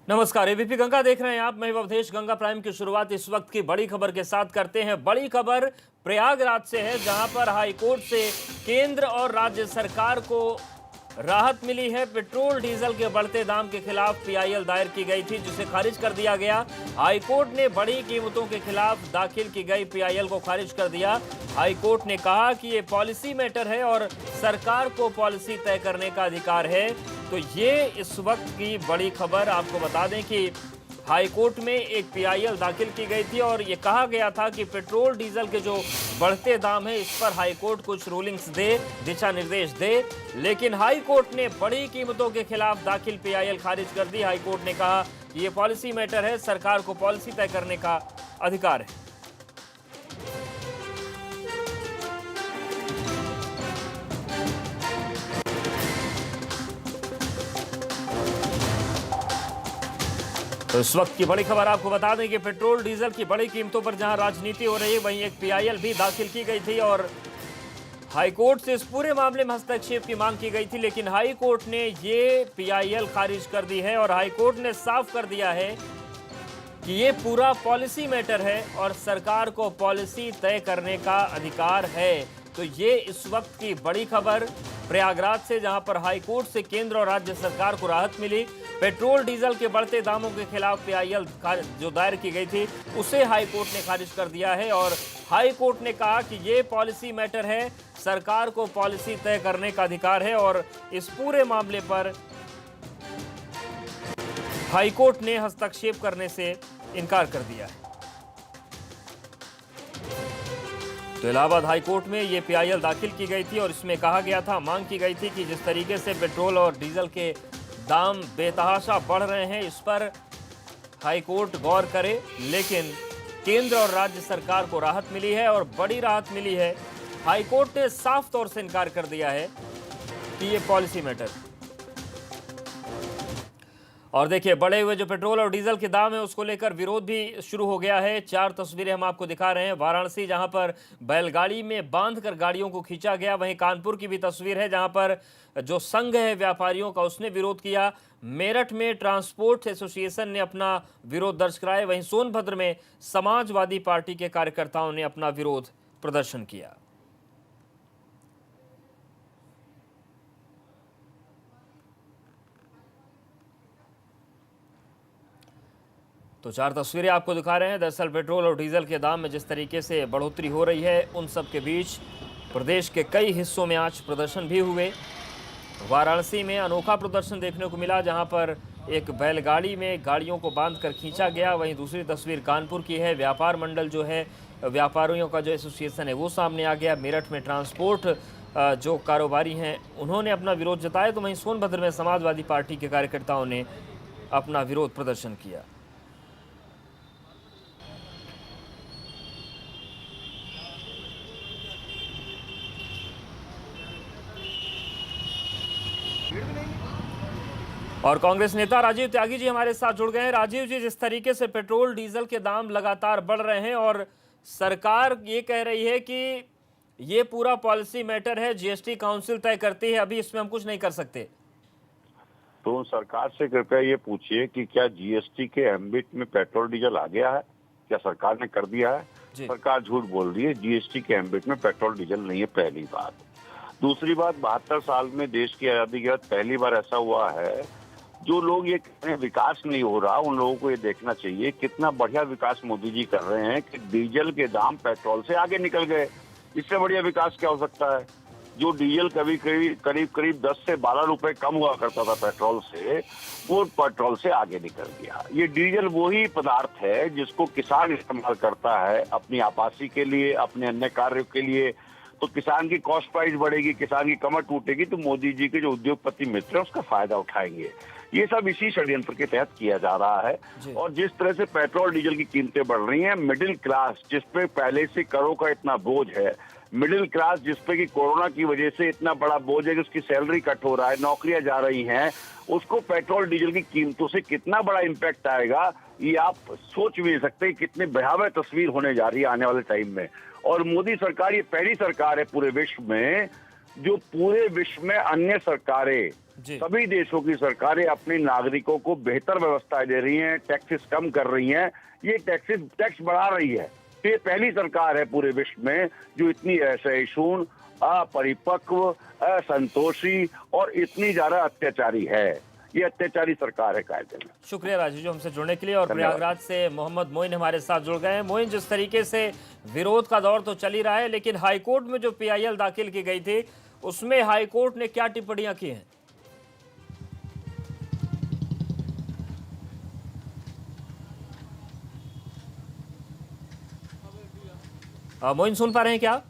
नमस्कार, एबीपी गंगा देख रहे हैं आप। मैं अवधेश। गंगा प्राइम की शुरुआत इस वक्त की बड़ी खबर के साथ करते हैं। बड़ी खबर प्रयागराज से है, जहां पर हाईकोर्ट से केंद्र और राज्य सरकार को राहत मिली है। पेट्रोल डीजल के बढ़ते दाम के खिलाफ पीआईएल दायर की गई थी, जिसे खारिज कर दिया गया। हाईकोर्ट ने बड़ी कीमतों के खिलाफ दाखिल की गई पीआईएल को खारिज कर दिया। हाईकोर्ट ने कहा कि ये पॉलिसी मैटर है और सरकार को पॉलिसी तय करने का अधिकार है। तो ये इस वक्त की बड़ी खबर। आपको बता दें कि हाईकोर्ट में एक पीआईएल दाखिल की गई थी और ये कहा गया था कि पेट्रोल डीजल के जो बढ़ते दाम है, इस पर हाईकोर्ट कुछ रूलिंग्स दे, दिशा निर्देश दे। लेकिन हाईकोर्ट ने बड़ी कीमतों के खिलाफ दाखिल पीआईएल खारिज कर दी। हाईकोर्ट ने कहा कि ये पॉलिसी मैटर है, सरकार को पॉलिसी तय करने का अधिकार है। तो इस वक्त की बड़ी खबर आपको बता दें कि पेट्रोल डीजल की बड़ी कीमतों पर जहां राजनीति हो रही है, वहीं एक पीआईएल भी दाखिल की गई थी और हाईकोर्ट से इस पूरे मामले में हस्तक्षेप की मांग की गई थी। लेकिन हाईकोर्ट ने ये पीआईएल खारिज कर दी है और हाईकोर्ट ने साफ कर दिया है कि ये पूरा पॉलिसी मैटर है और सरकार को पॉलिसी तय करने का अधिकार है। तो ये इस वक्त की बड़ी खबर प्रयागराज से, जहां पर हाईकोर्ट से केंद्र और राज्य सरकार को राहत मिली। पेट्रोल डीजल के बढ़ते दामों के खिलाफ पीआईएल जो दायर की गई थी, उसे हाईकोर्ट ने खारिज कर दिया है और हाईकोर्ट ने कहा कि ये पॉलिसी मैटर है, सरकार को पॉलिसी तय करने का अधिकार है और इस पूरे मामले पर हाईकोर्ट ने हस्तक्षेप करने से इनकार कर दिया है। तो इलाहाबाद हाईकोर्ट में ये पीआईएल दाखिल की गई थी और इसमें कहा गया था, मांग की गई थी कि जिस तरीके से पेट्रोल और डीजल के दाम बेतहाशा बढ़ रहे हैं, इस पर हाईकोर्ट गौर करे। लेकिन केंद्र और राज्य सरकार को राहत मिली है और बड़ी राहत मिली है। हाईकोर्ट ने साफ तौर से इनकार कर दिया है कि ये पॉलिसी मैटर। और देखिए, बढ़े हुए जो पेट्रोल और डीजल के दाम है, उसको लेकर विरोध भी शुरू हो गया है। 4 तस्वीरें हम आपको दिखा रहे हैं। वाराणसी, जहां पर बैलगाड़ी में बांधकर गाड़ियों को खींचा गया। वहीं कानपुर की भी तस्वीर है, जहां पर जो संघ है व्यापारियों का, उसने विरोध किया। मेरठ में ट्रांसपोर्ट एसोसिएशन ने अपना विरोध दर्ज कराया। वहीं सोनभद्र में समाजवादी पार्टी के कार्यकर्ताओं ने अपना विरोध प्रदर्शन किया। तो 4 तस्वीरें आपको दिखा रहे हैं। दरअसल पेट्रोल और डीजल के दाम में जिस तरीके से बढ़ोतरी हो रही है, उन सब के बीच प्रदेश के कई हिस्सों में आज प्रदर्शन भी हुए। वाराणसी में अनोखा प्रदर्शन देखने को मिला, जहां पर एक बैलगाड़ी में गाड़ियों को बांधकर खींचा गया। वहीं दूसरी तस्वीर कानपुर की है। व्यापार मंडल जो है, व्यापारियों का जो एसोसिएशन है, वो सामने आ गया। मेरठ में ट्रांसपोर्ट जो कारोबारी हैं, उन्होंने अपना विरोध जताया। तो वहीं सोनभद्र में समाजवादी पार्टी के कार्यकर्ताओं ने अपना विरोध प्रदर्शन किया। और कांग्रेस नेता राजीव त्यागी जी हमारे साथ जुड़ गए हैं। राजीव जी, जिस तरीके से पेट्रोल डीजल के दाम लगातार बढ़ रहे हैं और सरकार ये कह रही है कि ये पूरा पॉलिसी मैटर है, जीएसटी काउंसिल तय करती है, अभी इसमें हम कुछ नहीं कर सकते। तो सरकार से कृपया ये पूछिए कि क्या जीएसटी के एम्बिट में पेट्रोल डीजल आ गया है? क्या सरकार ने कर दिया है? सरकार झूठ बोल रही है। जीएसटी के एम्बिट में पेट्रोल डीजल नहीं है, पहली बात। दूसरी बात, 72 साल में देश की आजादी के बाद पहली बार ऐसा हुआ है। जो लोग ये कह रहे हैं विकास नहीं हो रहा, उन लोगों को ये देखना चाहिए कितना बढ़िया विकास मोदी जी कर रहे हैं कि डीजल के दाम पेट्रोल से आगे निकल गए। इससे बढ़िया विकास क्या हो सकता है? जो डीजल करीब 10 से 12 रुपए कम हुआ करता था पेट्रोल से, वो पेट्रोल से आगे निकल गया। ये डीजल वही पदार्थ है जिसको किसान इस्तेमाल करता है अपनी आपासी के लिए, अपने अन्य कार्यों के लिए। तो किसान की कॉस्ट प्राइस बढ़ेगी, किसान की कमर टूटेगी, तो मोदी जी के जो उद्योगपति मित्र हैं उसका फायदा उठाएंगे। ये सब इसी षड्यंत्र के तहत किया जा रहा है। और जिस तरह से पेट्रोल डीजल की कीमतें बढ़ रही हैं, मिडिल क्लास जिसपे पहले से करों का इतना बोझ है, मिडिल क्लास जिसपे कि कोरोना की वजह से इतना बड़ा बोझ है कि उसकी सैलरी कट हो रहा है, नौकरियां जा रही हैं, उसको पेट्रोल डीजल की कीमतों से कितना बड़ा इम्पैक्ट आएगा, ये आप सोच भी नहीं सकते। कितनी भयावह तस्वीर होने जा रही है आने वाले टाइम में। और मोदी सरकार ये पहली सरकार है पूरे विश्व में जो पूरे विश्व में अन्य सरकारें जी। सभी देशों की सरकारें अपने नागरिकों को बेहतर व्यवस्थाएं दे रही हैं, टैक्सेस कम कर रही हैं, ये टैक्स बढ़ा रही है। तो ये पहली सरकार है पूरे विश्व में जो इतनी असहिष्णु, अपरिपक्व, असंतोषी और इतनी ज्यादा अत्याचारी है। ये अत्याचारी सरकार है कायदे में। शुक्रिया राजीव जी हमसे जुड़ने के लिए। और प्रयागराज से मोहम्मद मोइन हमारे साथ जुड़ गए हैं। मोइन, जिस तरीके से विरोध का दौर तो चल ही रहा है, लेकिन हाईकोर्ट में जो PIL दाखिल की गई थी उसमें हाईकोर्ट ने क्या टिप्पणियां की हैं? मोइन, सुन पा रहे हैं क्या?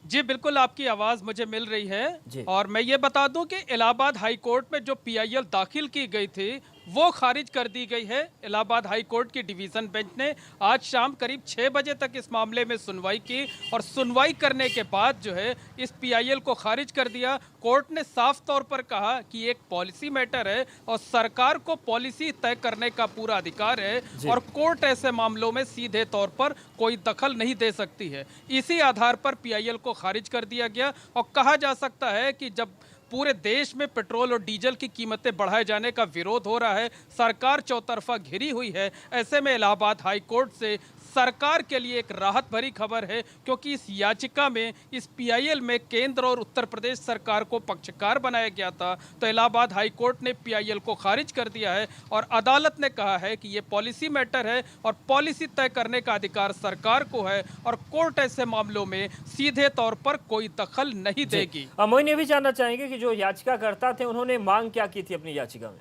जी बिल्कुल, आपकी आवाज़ मुझे मिल रही जी। है। और मैं ये बता दूं कि इलाहाबाद हाई कोर्ट में जो PIL दाखिल की गई थी वो खारिज कर दी गई है। इलाहाबाद हाई कोर्ट की डिवीज़न बेंच ने आज शाम करीब 6 बजे तक इस मामले में सुनवाई की और सुनवाई करने के बाद जो है इस PIL को खारिज कर दिया। कोर्ट ने साफ तौर पर कहा कि एक पॉलिसी मैटर है और सरकार को पॉलिसी तय करने का पूरा अधिकार है और कोर्ट ऐसे मामलों में सीधे तौर पर कोई दखल नहीं दे सकती है। इसी आधार पर PIL को खारिज कर दिया गया और कहा जा सकता है कि जब पूरे देश में पेट्रोल और डीजल की कीमतें बढ़ाए जाने का विरोध हो रहा है, सरकार चौतरफा घिरी हुई है, ऐसे में इलाहाबाद हाई कोर्ट से सरकार के लिए एक राहत भरी खबर है, क्योंकि इस याचिका में, इस PIL में केंद्र और उत्तर प्रदेश सरकार को पक्षकार बनाया गया था। तो इलाहाबाद हाई कोर्ट ने PIL को खारिज कर दिया है और अदालत ने कहा है कि ये पॉलिसी मैटर है और पॉलिसी तय करने का अधिकार सरकार को है और कोर्ट ऐसे मामलों में सीधे तौर पर कोई दखल नहीं देगी। मोइन, ये भी जानना चाहेंगे कि जो याचिकाकर्ता थे उन्होंने मांग क्या की थी अपनी याचिका में?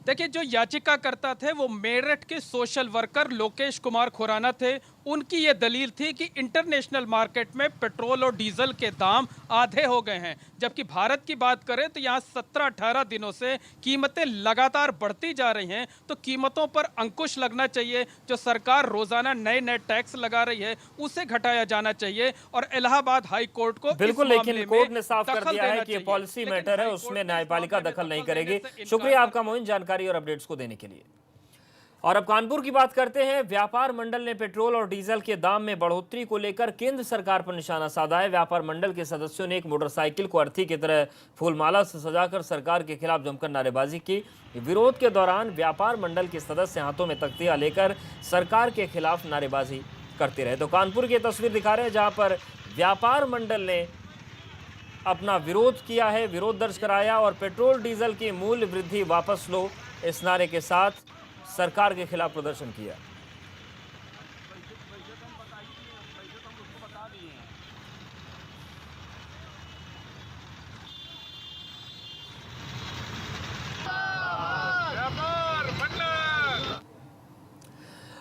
देखिए, जो याचिकाकर्ता थे वो मेरठ के सोशल वर्कर लोकेश कुमार खुराना थे। उनकी ये दलील थी कि इंटरनेशनल मार्केट में पेट्रोल और डीजल के दाम आधे हो गए हैं, जबकि भारत की बात करें तो यहाँ 17-18 दिनों से कीमतें लगातार बढ़ती जा रही हैं। तो कीमतों पर अंकुश लगना चाहिए। जो सरकार रोजाना नए नए टैक्स लगा रही है उसे घटाया जाना चाहिए और इलाहाबाद हाई कोर्ट को बिल्कुल, लेकिन कोर्ट ने साफ कर दिया है कि ये पॉलिसी मैटर है, उसमें न्यायपालिका दखल नहीं करेगी। शुक्रिया आपका मोइन, जानकारी और अपडेट्स को देने के लिए। और अब कानपुर की बात करते हैं। व्यापार मंडल ने पेट्रोल और डीजल के दाम में बढ़ोतरी को लेकर केंद्र सरकार पर निशाना साधा है। व्यापार मंडल के सदस्यों ने एक मोटरसाइकिल को अर्थी की तरह फूलमाला से सजाकर सरकार के खिलाफ जमकर नारेबाजी की। विरोध के दौरान व्यापार मंडल के सदस्य हाथों में तख्तियां लेकर सरकार के खिलाफ नारेबाजी करते रहे। तो कानपुर की तस्वीर दिखा रहे हैं जहां पर व्यापार मंडल ने अपना विरोध किया है, विरोध दर्ज कराया और पेट्रोल डीजल की मूल्य वृद्धि वापस लो, इस नारे के साथ सरकार के खिलाफ प्रदर्शन किया।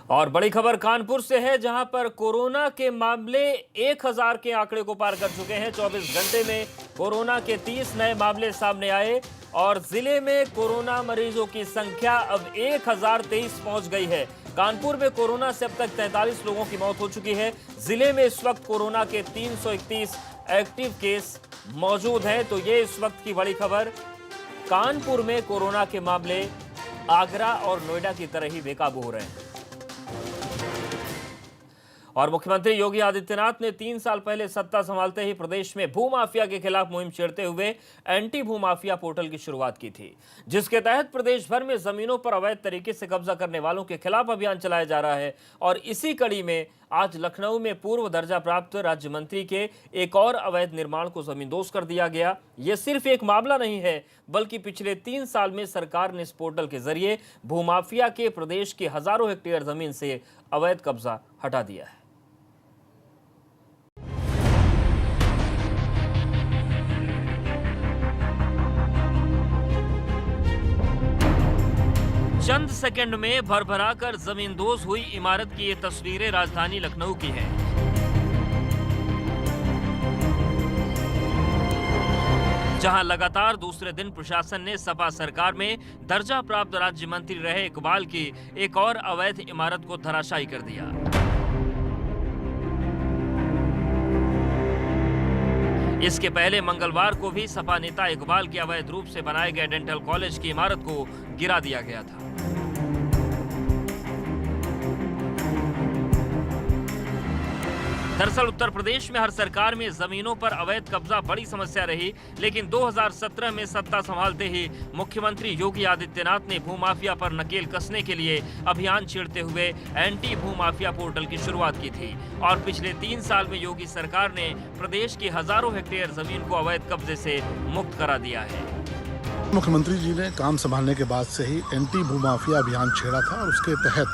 और बड़ी खबर कानपुर से है, जहां पर कोरोना के मामले 1000 के आंकड़े को पार कर चुके हैं। 24 घंटे में कोरोना के 30 नए मामले सामने आए और जिले में कोरोना मरीजों की संख्या अब 1023 पहुंच गई है। कानपुर में कोरोना से अब तक 43 लोगों की मौत हो चुकी है। जिले में इस वक्त कोरोना के 331 एक्टिव केस मौजूद हैं। तो ये इस वक्त की बड़ी खबर। कानपुर में कोरोना के मामले आगरा और नोएडा की तरह ही बेकाबू हो रहे हैं। और मुख्यमंत्री योगी आदित्यनाथ ने 3 साल पहले सत्ता संभालते ही प्रदेश में भूमाफिया के खिलाफ मुहिम छेड़ते हुए एंटी भूमाफिया पोर्टल की शुरुआत की थी, जिसके तहत प्रदेश भर में जमीनों पर अवैध तरीके से कब्जा करने वालों के खिलाफ अभियान चलाया जा रहा है। और इसी कड़ी में आज लखनऊ में पूर्व दर्जा प्राप्त राज्य मंत्री के एक और अवैध निर्माण को जमींदोज कर दिया गया। यह सिर्फ एक मामला नहीं है, बल्कि पिछले 3 साल में सरकार ने इस पोर्टल के जरिए भूमाफिया के प्रदेश के हजारों हेक्टेयर जमीन से अवैध कब्जा हटा दिया है। चंद सेकंड में भरभराकर जमींदोज हुई इमारत की ये तस्वीरें राजधानी लखनऊ की हैं। जहां लगातार दूसरे दिन प्रशासन ने सपा सरकार में दर्जा प्राप्त राज्य मंत्री रहे इकबाल की एक और अवैध इमारत को धराशायी कर दिया। इसके पहले मंगलवार को भी सपा नेता इकबाल के अवैध रूप से बनाए गए डेंटल कॉलेज की इमारत को गिरा दिया गया था। दरअसल उत्तर प्रदेश में हर सरकार में जमीनों पर अवैध कब्जा बड़ी समस्या रही, लेकिन 2017 में सत्ता संभालते ही मुख्यमंत्री योगी आदित्यनाथ ने भूमाफिया पर नकेल कसने के लिए अभियान छेड़ते हुए एंटी भूमाफिया पोर्टल की शुरुआत की थी और पिछले 3 साल में योगी सरकार ने प्रदेश की हजारों हेक्टेयर जमीन को अवैध कब्जे से मुक्त करा दिया है। मुख्यमंत्री जी ने काम संभालने के बाद से ही एंटी भूमाफिया अभियान छेड़ा था और उसके तहत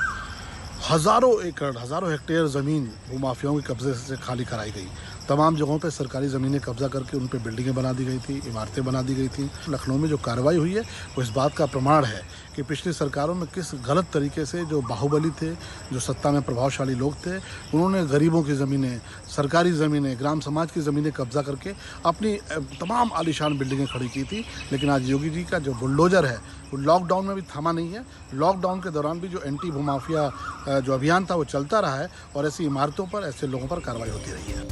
हजारों एकड़, हजारों हेक्टेयर ज़मीन भूमाफियाओं के कब्जे से खाली कराई गई। तमाम जगहों पे सरकारी ज़मीनें कब्जा करके उन पे बिल्डिंगें बना दी गई थी, इमारतें बना दी गई थी। लखनऊ में जो कार्रवाई हुई है वो इस बात का प्रमाण है कि पिछली सरकारों में किस गलत तरीके से जो बाहुबली थे, जो सत्ता में प्रभावशाली लोग थे, उन्होंने गरीबों की ज़मीनें, सरकारी ज़मीनें, ग्राम समाज की ज़मीनें कब्जा करके अपनी तमाम आलीशान बिल्डिंगें खड़ी की थी। लेकिन आज योगी जी का जो बुलडोजर है वो लॉकडाउन में भी थमा नहीं है। लॉकडाउन के दौरान भी जो एंटी भूमाफिया जो अभियान था वो चलता रहा है और ऐसी इमारतों पर, ऐसे लोगों पर कार्रवाई होती रही है।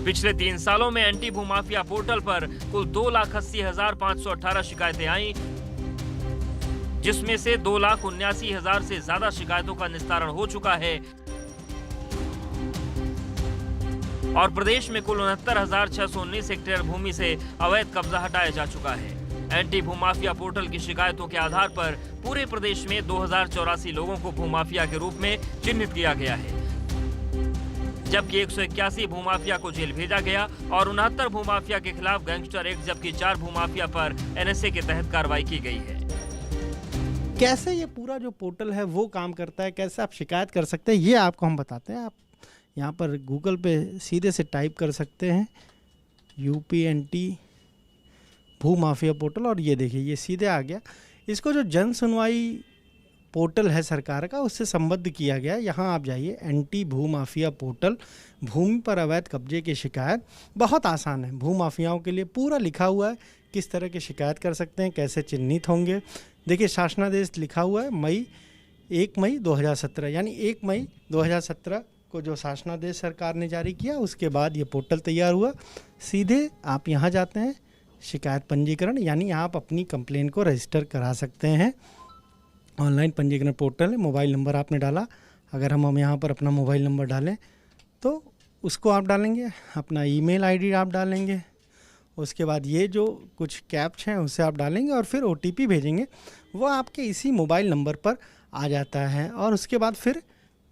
पिछले 3 सालों में एंटी भूमाफिया पोर्टल पर कुल 2,80,518 शिकायतें आईं, जिसमें से 2,79,000 से ज्यादा शिकायतों का निस्तारण हो चुका है और प्रदेश में कुल 69,619 हेक्टेयर भूमि से अवैध कब्जा हटाया जा चुका है। एंटी भूमाफिया पोर्टल की शिकायतों के आधार पर पूरे प्रदेश में 2,084 लोगों को भूमाफिया के रूप में चिन्हित किया गया है, जबकि 181 भूमाफिया को जेल भेजा गया और 69 भूमाफिया के खिलाफ गैंगस्टर एक्ट, जबकि 4 भूमाफिया पर NSA के तहत कार्रवाई की गई है। कैसे ये पूरा जो पोर्टल है वो काम करता है, कैसे आप शिकायत कर सकते हैं, ये आपको हम बताते हैं। आप यहाँ पर गूगल पे सीधे से टाइप कर सकते हैं UPNT भूमाफिया पोर्टल और ये देखिए ये सीधे आ गया। इसको जो जन सुनवाई पोर्टल है सरकार का उससे संबद्ध किया गया। यहाँ आप जाइए, एंटी भूमाफिया पोर्टल, भूमि पर अवैध कब्जे की शिकायत। बहुत आसान है, भूमाफियाओं के लिए पूरा लिखा हुआ है किस तरह की शिकायत कर सकते हैं, कैसे चिन्हित होंगे। देखिए शासनादेश लिखा हुआ है 1 मई 2017, यानी 1 मई 2017 को जो शासनादेश सरकार ने जारी किया उसके बाद ये पोर्टल तैयार हुआ। सीधे आप यहाँ जाते हैं, शिकायत पंजीकरण, यानी आप अपनी कंप्लेन को रजिस्टर करा सकते हैं। ऑनलाइन पंजीकरण पोर्टल है। मोबाइल नंबर आपने डाला, अगर हम यहाँ पर अपना मोबाइल नंबर डालें तो उसको आप डालेंगे, अपना ईमेल आईडी आप डालेंगे, उसके बाद ये जो कुछ कैप्च हैं उसे आप डालेंगे और फिर OTP भेजेंगे, वो आपके इसी मोबाइल नंबर पर आ जाता है और उसके बाद फिर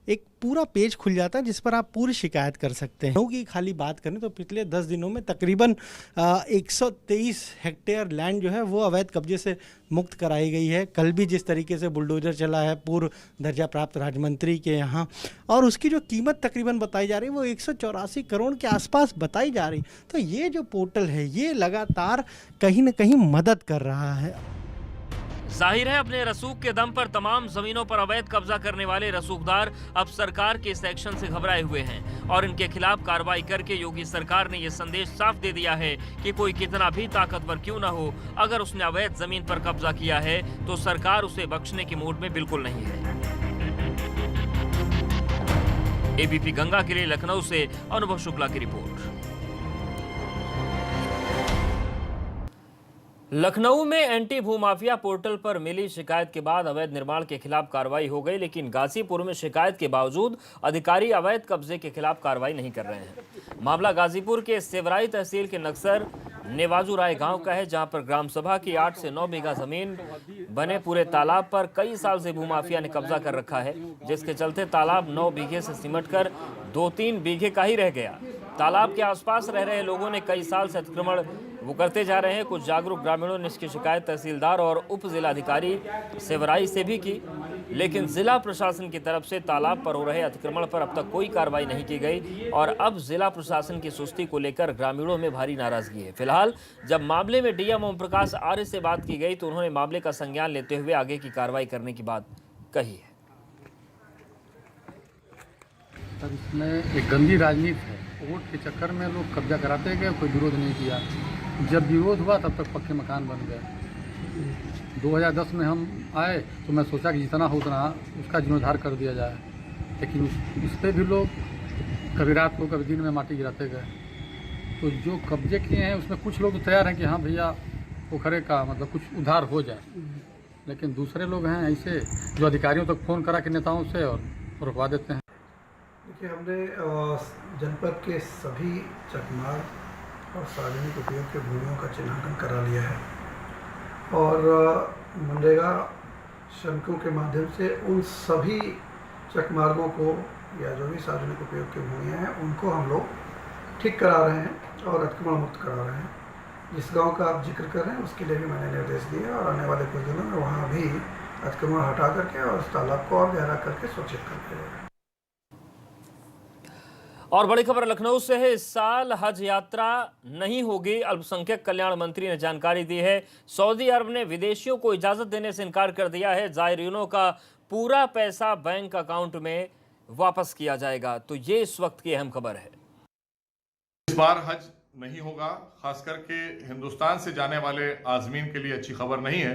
एक पूरा पेज खुल जाता है जिस पर आप पूरी शिकायत कर सकते हैं। की खाली बात करें तो पिछले 10 दिनों में तकरीबन 123 हेक्टेयर लैंड जो है वो अवैध कब्जे से मुक्त कराई गई है। कल भी जिस तरीके से बुलडोजर चला है पूर्व दर्जा प्राप्त राज्य मंत्री के यहाँ, और उसकी जो कीमत तकरीबन बताई जा रही है वो 184 करोड़ के आसपास बताई जा रही। तो ये जो पोर्टल है ये लगातार कहीं ना कहीं मदद कर रहा है। जाहिर है अपने रसूख के दम पर तमाम जमीनों पर अवैध कब्जा करने वाले रसूखदार अब सरकार के इस एक्शन से घबराए हुए हैं और इनके खिलाफ कार्रवाई करके योगी सरकार ने यह संदेश साफ दे दिया है कि कोई कितना भी ताकतवर क्यों न हो, अगर उसने अवैध जमीन पर कब्जा किया है तो सरकार उसे बख्शने के मूड में बिल्कुल नहीं है। ABP गंगा के लिए लखनऊ से अनुभव शुक्ला की रिपोर्ट। लखनऊ में एंटी भूमाफिया पोर्टल पर मिली शिकायत के बाद अवैध निर्माण के खिलाफ कार्रवाई हो गई, लेकिन गाजीपुर में शिकायत के बावजूद अधिकारी अवैध कब्जे के खिलाफ कार्रवाई नहीं कर रहे हैं। मामला गाजीपुर के सेवराई तहसील के नक्सर नेवाजू राय गांव का है, जहां पर ग्राम सभा की 8 से 9 बीघा जमीन बने पूरे तालाब पर कई साल से भूमाफिया ने कब्जा कर रखा है, जिसके चलते तालाब 9 बीघे से सिमट कर 2-3 बीघे का ही रह गया। तालाब के आसपास रह रहे लोगों ने कई साल से अतिक्रमण वो करते जा रहे हैं। कुछ जागरूक ग्रामीणों ने इसकी शिकायत तहसीलदार और उप जिलाधिकारी सेवराई से भी की, लेकिन जिला प्रशासन की तरफ से तालाब पर हो रहे अतिक्रमण पर अब तक कोई कार्रवाई नहीं की गई और अब जिला प्रशासन की सुस्ती को लेकर ग्रामीणों में भारी नाराजगी है। फिलहाल जब मामले में DM ओम प्रकाश आर्य से बात की गई तो उन्होंने मामले का संज्ञान लेते हुए आगे की कार्रवाई करने की बात कही है। तब इसमें एक गंदी राजनीति है, वोट के चक्कर में लोग कब्जा कराते गए, कोई विरोध नहीं किया। जब विरोध हुआ तब तक पक्के मकान बन गए। 2010 में हम आए तो मैं सोचा कि जितना हो उतना उसका जीर्णोद्धार कर दिया जाए, लेकिन उस पर भी लोग कभी रात को कभी दिन में माटी गिराते गए। तो जो कब्जे किए हैं उसमें कुछ लोग तो तैयार हैं कि हाँ भैया पोखरे का मतलब कुछ उद्धार हो जाए, लेकिन दूसरे लोग हैं ऐसे जो अधिकारियों तक फ़ोन करा के नेताओं से और रुकवा देते हैं। देखिए, हमने जनपद के सभी चकमार्ग और सार्वजनिक उपयोग के भूमियों का चिन्हांकन करा लिया है और मनरेगा श्रमिकों के माध्यम से उन सभी चकमार्गों को या जो भी सार्वजनिक उपयोग की भूमियाँ हैं उनको हम लोग ठीक करा रहे हैं और अतिक्रमण मुक्त करा रहे हैं। जिस गांव का आप जिक्र कर रहे हैं उसके लिए भी मैंने निर्देश दिए और आने वाले कुछ दिनों में वहाँ भी अतिक्रमण हटा करके और उस तालाब को और गहरा करके सुरक्षित कर दिया जाएगा। और बड़ी खबर लखनऊ से है। इस साल हज यात्रा नहीं होगी, अल्पसंख्यक कल्याण मंत्री ने जानकारी दी है। सऊदी अरब ने विदेशियों को इजाजत देने से इनकार कर दिया है। जायरीनों का पूरा पैसा बैंक अकाउंट में वापस किया जाएगा। तो ये इस वक्त की अहम खबर है। इस बार हज नहीं होगा, खास करके हिंदुस्तान से जाने वाले आज़मीन के लिए अच्छी खबर नहीं है,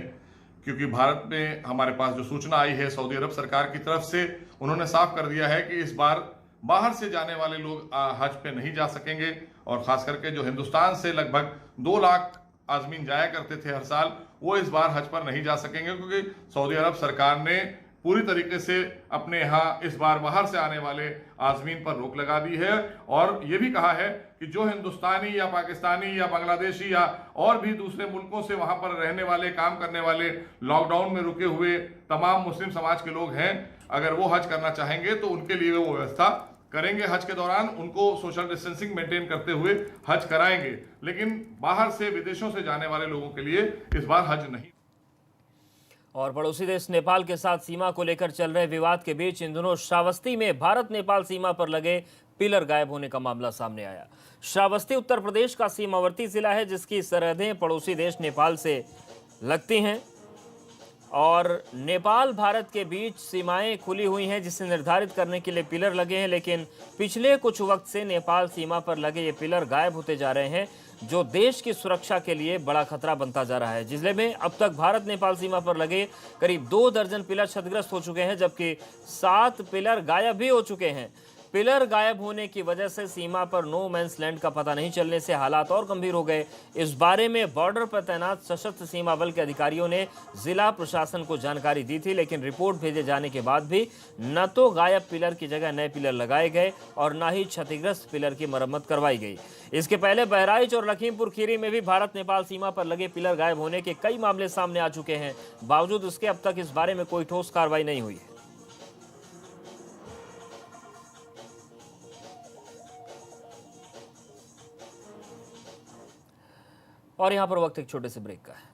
क्योंकि भारत में हमारे पास जो सूचना आई है सऊदी अरब सरकार की तरफ से, उन्होंने साफ कर दिया है कि इस बार बाहर से जाने वाले लोग हज पे नहीं जा सकेंगे। और खास करके जो हिंदुस्तान से लगभग 2 लाख आज़मीन जाया करते थे हर साल, वो इस बार हज पर नहीं जा सकेंगे, क्योंकि सऊदी अरब सरकार ने पूरी तरीके से अपने यहाँ इस बार बाहर से आने वाले आज़मीन पर रोक लगा दी है। और ये भी कहा है कि जो हिंदुस्तानी या पाकिस्तानी या बांग्लादेशी या और भी दूसरे मुल्कों से वहां पर रहने वाले, काम करने वाले, लॉकडाउन में रुके हुए तमाम मुस्लिम समाज के लोग हैं, अगर वो हज करना चाहेंगे तो उनके लिए वो व्यवस्था करेंगे। हज के दौरान उनको सोशल डिस्टेंसिंग मेंटेन करते हुए हज कराएंगे, लेकिन बाहर से, विदेशों से जाने वाले लोगों के लिए इस बार हज नहीं। और पड़ोसी देश नेपाल के साथ सीमा को लेकर चल रहे विवाद के बीच इन दिनों श्रावस्ती में भारत नेपाल सीमा पर लगे पिलर गायब होने का मामला सामने आया। श्रावस्ती उत्तर प्रदेश का सीमावर्ती जिला है, जिसकी सरहदें पड़ोसी देश नेपाल से लगती हैं और नेपाल भारत के बीच सीमाएं खुली हुई हैं, जिसे निर्धारित करने के लिए पिलर लगे हैं। लेकिन पिछले कुछ वक्त से नेपाल सीमा पर लगे ये पिलर गायब होते जा रहे हैं, जो देश की सुरक्षा के लिए बड़ा खतरा बनता जा रहा है। जिले में अब तक भारत नेपाल सीमा पर लगे करीब 2 दर्जन पिलर क्षतिग्रस्त हो चुके हैं, जबकि 7 पिलर गायब भी हो चुके हैं। पिलर गायब होने की वजह से सीमा पर नो मैंस लैंड का पता नहीं चलने से हालात और गंभीर हो गए। इस बारे में बॉर्डर पर तैनात सशस्त्र सीमा बल के अधिकारियों ने जिला प्रशासन को जानकारी दी थी, लेकिन रिपोर्ट भेजे जाने के बाद भी न तो गायब पिलर की जगह नए पिलर लगाए गए और न ही क्षतिग्रस्त पिलर की मरम्मत करवाई गई। इसके पहले बहराइच और लखीमपुर खीरी में भी भारत नेपाल सीमा पर लगे पिलर गायब होने के कई मामले सामने आ चुके हैं। बावजूद इसके अब तक इस बारे में कोई ठोस कार्रवाई नहीं हुई है। और यहां पर वक्त एक छोटे से ब्रेक का है।